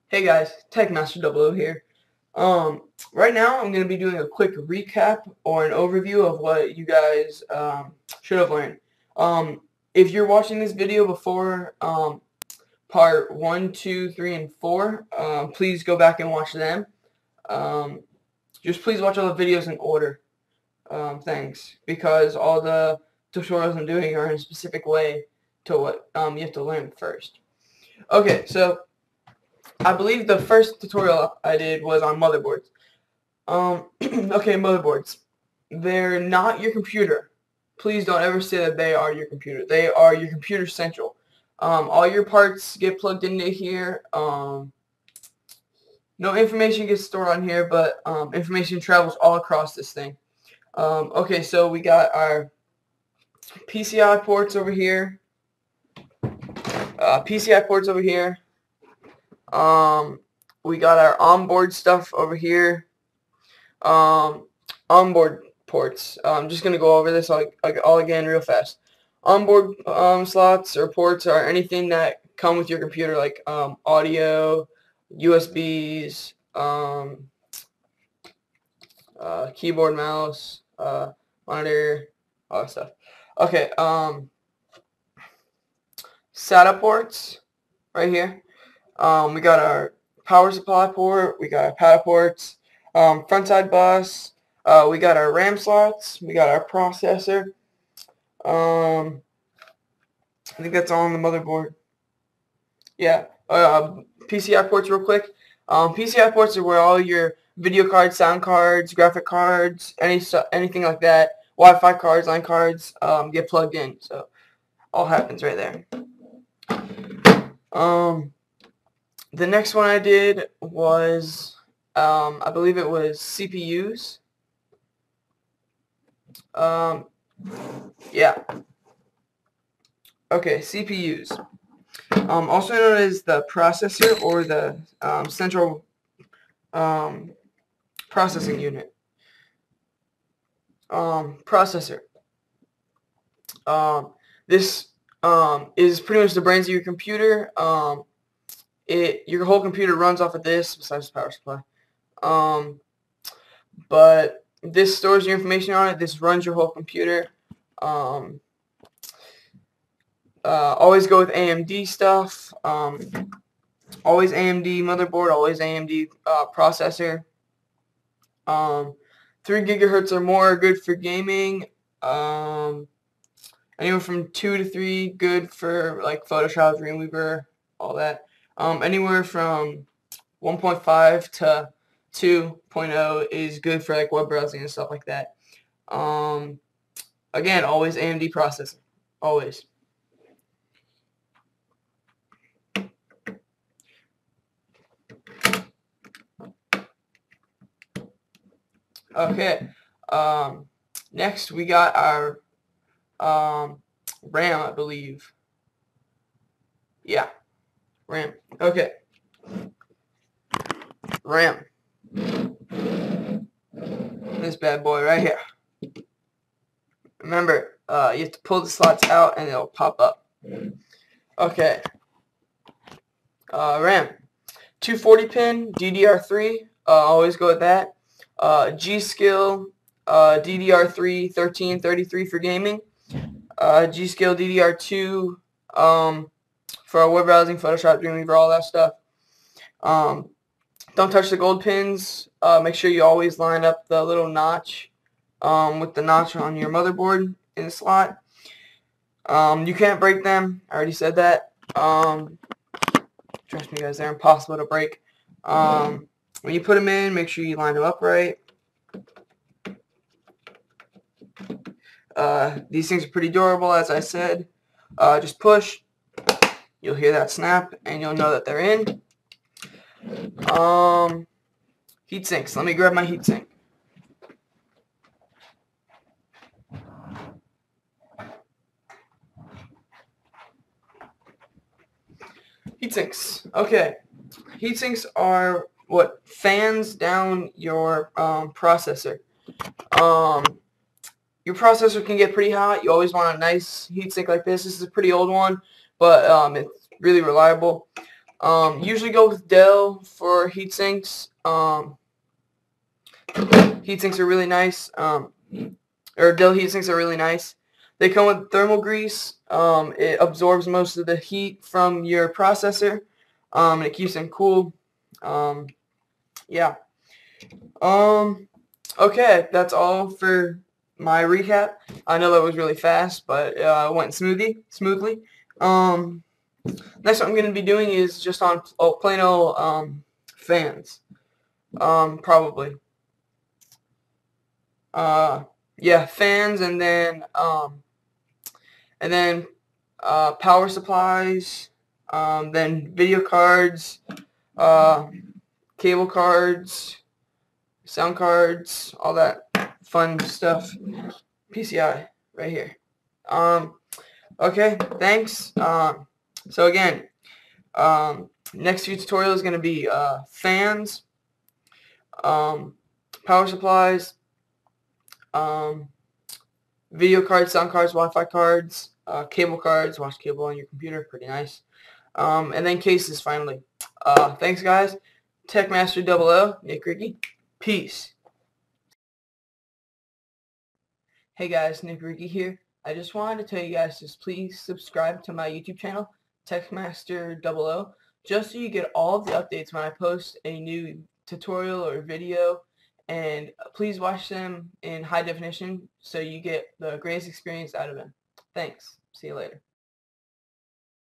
Hey guys, TechMaster00 here. Right now I'm going to be doing a quick recap or an overview of what you guys should have learned. If you're watching this video before part 1, 2, 3, and 4, please go back and watch them. Just please watch all the videos in order. Thanks, because all the tutorials I'm doing are in a specific way to what you have to learn first. Okay, so I believe the first tutorial I did was on motherboards. Okay, motherboards. They're not your computer. Please don't ever say that they are your computer. They are your computer central. All your parts get plugged into here. No information gets stored on here, but information travels all across this thing. Okay, so we got our PCI ports over here. PCI ports over here. We got our onboard stuff over here. Onboard ports. I'm just gonna go over this all again real fast. Onboard slots or ports are anything that come with your computer, like audio, USBs, keyboard, mouse, monitor, all that stuff. Okay. SATA ports right here. We got our power supply port, we got our PATA ports, front side bus, we got our RAM slots, we got our processor. I think that's all on the motherboard. Yeah, PCI ports real quick. PCI ports are where all your video cards, sound cards, graphic cards, anything like that, Wi-Fi cards, LAN cards, get plugged in. So all happens right there. The next one I did was, I believe it was CPUs. Yeah. Okay, CPUs. Also known as the processor or the central processing unit. Processor. This is pretty much the brains of your computer. Your whole computer runs off of this, besides the power supply. But this stores your information on it. This runs your whole computer. Always go with AMD stuff. Always AMD motherboard. Always AMD processor. 3 gigahertz or more are good for gaming. Anywhere from 2 to 3 good for like Photoshop, Dreamweaver, all that. Anywhere from 1.5 to 2.0 is good for like web browsing and stuff like that. Again, always AMD processor. Always. Okay. Next we got our RAM, I believe. Yeah. RAM. Okay. RAM. This bad boy right here. Remember, you have to pull the slots out and it'll pop up. Okay. RAM. 240 pin, DDR3. Always go with that. G-Skill, DDR3, 1333 for gaming. G-Skill, DDR2, for our web browsing, Photoshop, Dreamweaver, all that stuff. Don't touch the gold pins. Make sure you always line up the little notch with the notch on your motherboard in the slot. You can't break them. I already said that. Trust me, guys, they're impossible to break. When you put them in, make sure you line them up right. These things are pretty durable, as I said. Just push. You'll hear that snap, and you'll know that they're in. Heatsinks. Let me grab my heatsink. Heatsinks. Okay. Heatsinks are what fans down your processor. Your processor can get pretty hot. You always want a nice heatsink like this. This is a pretty old one, but it's really reliable. Usually go with Dell for heatsinks. Heatsinks are really nice. Or Dell heatsinks are really nice. They come with thermal grease. It absorbs most of the heat from your processor. And it keeps them cool. Yeah. Okay, that's all for my recap. I know that was really fast, but it went smoothly. Next what I'm going to be doing is just on plain old fans. Probably. Yeah, fans, and then power supplies, then video cards, cable cards, sound cards, all that fun stuff. PCI right here. Okay, thanks. So again, next few tutorial is going to be fans, power supplies, video cards, sound cards, Wi-Fi cards, cable cards, watch cable on your computer, pretty nice. And then cases finally. Thanks guys. Techmaster 00, Nick Ricky. Peace. Hey guys, Nick Ricky here. I just wanted to tell you guys to please subscribe to my YouTube channel, Techmaster 00, just so you get all of the updates when I post a new tutorial or video, and please watch them in high definition so you get the greatest experience out of them. Thanks. See you later.